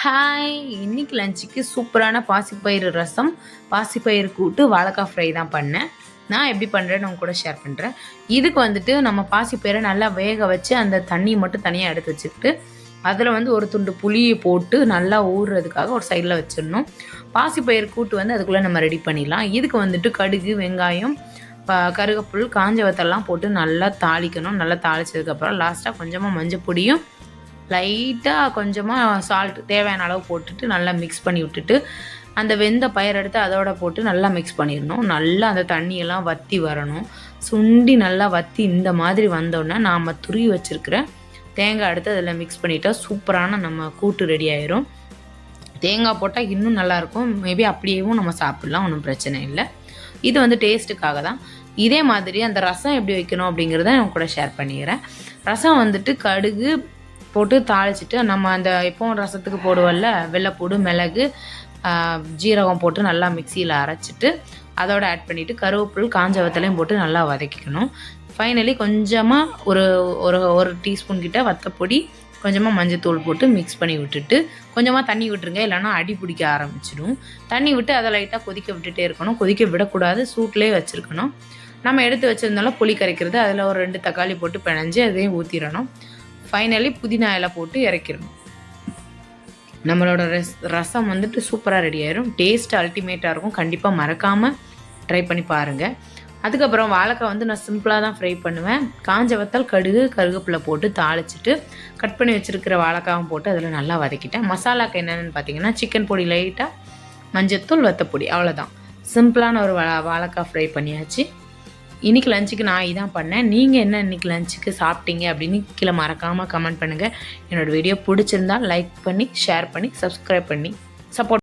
Hi, இன்னைக்கு லஞ்சுக்கு சூப்பரான பாசிப்பயிறு ரசம், பாசிப்பயிறு கூட்டு, வாழைக்காய் ஃப்ரை தான் பண்ணேன். நான் எப்படி பண்ணுறேன்னு உங்க கூட ஷேர் பண்ணுறேன். இதுக்கு வந்துட்டு நம்ம பாசிப்பயிரை நல்லா வேக வச்சு அந்த தண்ணியை மட்டும் தனியாக எடுத்து வச்சுக்கிட்டு அதில் ஒரு துண்டு புளியை போட்டு நல்லா ஊறுறதுக்காக ஒரு சைடில் வச்சிடணும். பாசிப்பயிறு கூட்டு அதுக்குள்ளே நம்ம ரெடி பண்ணிடலாம். இதுக்கு வந்துட்டு கடுகு, வெங்காயம், கருகப்புல், காஞ்ச வத்தெல்லாம் போட்டு நல்லா தாளிக்கணும். நல்லா தாளித்ததுக்கப்புறம் லாஸ்ட்டாக கொஞ்சமாக மஞ்சள் பொடியும் லைட்டாக கொஞ்சமாக சால்ட் தேவையான அளவு போட்டுட்டு நல்லா மிக்ஸ் பண்ணி விட்டுட்டு அந்த வெந்த பயிர் எடுத்து அதோட போட்டு நல்லா மிக்ஸ் பண்ணிடணும். நல்லா அந்த தண்ணியெல்லாம் வற்றி வரணும். சுண்டி நல்லா வற்றி இந்த மாதிரி வந்தோடனே நாம் துருவி வச்சுருக்கிற தேங்காய் எடுத்து அதில் மிக்ஸ் பண்ணிட்டா சூப்பரான நம்ம கூட்டு ரெடி ஆயிரும். தேங்காய் போட்டால் இன்னும் நல்லாயிருக்கும். மேபி அப்படியேவும் நம்ம சாப்பிட்லாம், ஒன்றும் பிரச்சனை இல்லை. இது டேஸ்ட்டுக்காக தான். இதே மாதிரி அந்த ரசம் எப்படி வைக்கணும் அப்படிங்கிறத நான் கூட ஷேர் பண்ணிக்கிறேன். ரசம் கடுகு போட்டு தாளிச்சிட்டு நம்ம அந்த எப்போவும் ரசத்துக்கு போடுவோம்ல, வெள்ளைப்பூடு, மிளகு, ஜீரகம் போட்டு நல்லா மிக்சியில் அரைச்சிட்டு அதோட ஆட் பண்ணிவிட்டு கருவேப்பிலை, காஞ்ச வத்தலையும் போட்டு நல்லா வதக்கிக்கணும். ஃபைனலி கொஞ்சமாக ஒரு ஒரு ஒரு டீஸ்பூன் கிட்ட வத்தப்பொடி, கொஞ்சமாக மஞ்சத்தூள் போட்டு மிக்ஸ் பண்ணி விட்டுட்டு கொஞ்சமாக தண்ணி விட்டுருங்க, இல்லைன்னா அடி பிடிக்க ஆரம்பிச்சிடும். தண்ணி விட்டு அதை லைட்டாக கொதிக்க விட்டுட்டே இருக்கணும். கொதிக்க விடக்கூடாது, சூட்லேயே வச்சுருக்கணும். நம்ம எடுத்து வச்சுருந்தாலும் புளி கரைக்கிறது, அதில் ஒரு 2 தக்காளி போட்டு பிணைஞ்சு அதையும் ஊற்றிடணும். ஃபைனலி புதினா இலை போட்டு இறக்கிடணும். நம்மளோட ரசம் சூப்பராக ரெடி ஆயிரும். டேஸ்ட் அல்டிமேட்டாக இருக்கும். கண்டிப்பாக மறக்காமல் ட்ரை பண்ணி பாருங்கள். அதுக்கப்புறம் வாழைக்காய் நான் சிம்பிளாக தான் ஃப்ரை பண்ணுவேன். காஞ்ச வத்தல், கடுகு, கருவேப்பிலை போட்டு தாளிச்சிட்டு கட் பண்ணி வச்சுருக்கிற வாழைக்காவும் போட்டு அதில் நல்லா வதக்கிட்டேன். மசாலாக்கு என்னென்னு பார்த்தீங்கன்னா சிக்கன் பொடி, லைட்டாக மஞ்சத்தூள், வத்தப்பொடி, அவ்வளோதான். சிம்பிளான ஒரு வாழைக்காய் ஃப்ரை பண்ணியாச்சு. இன்றைக்கி லஞ்சுக்கு நான் இதான் பண்ணேன். நீங்கள் என்ன இன்றைக்கி லஞ்சுக்கு சாப்பிட்டீங்க அப்படின்னு கீழே மறக்காமல் கமெண்ட் பண்ணுங்கள். என்னோடய வீடியோ பிடிச்சிருந்தால் லைக் பண்ணி, ஷேர் பண்ணி, சப்ஸ்கிரைப் பண்ணி சப்போர்ட்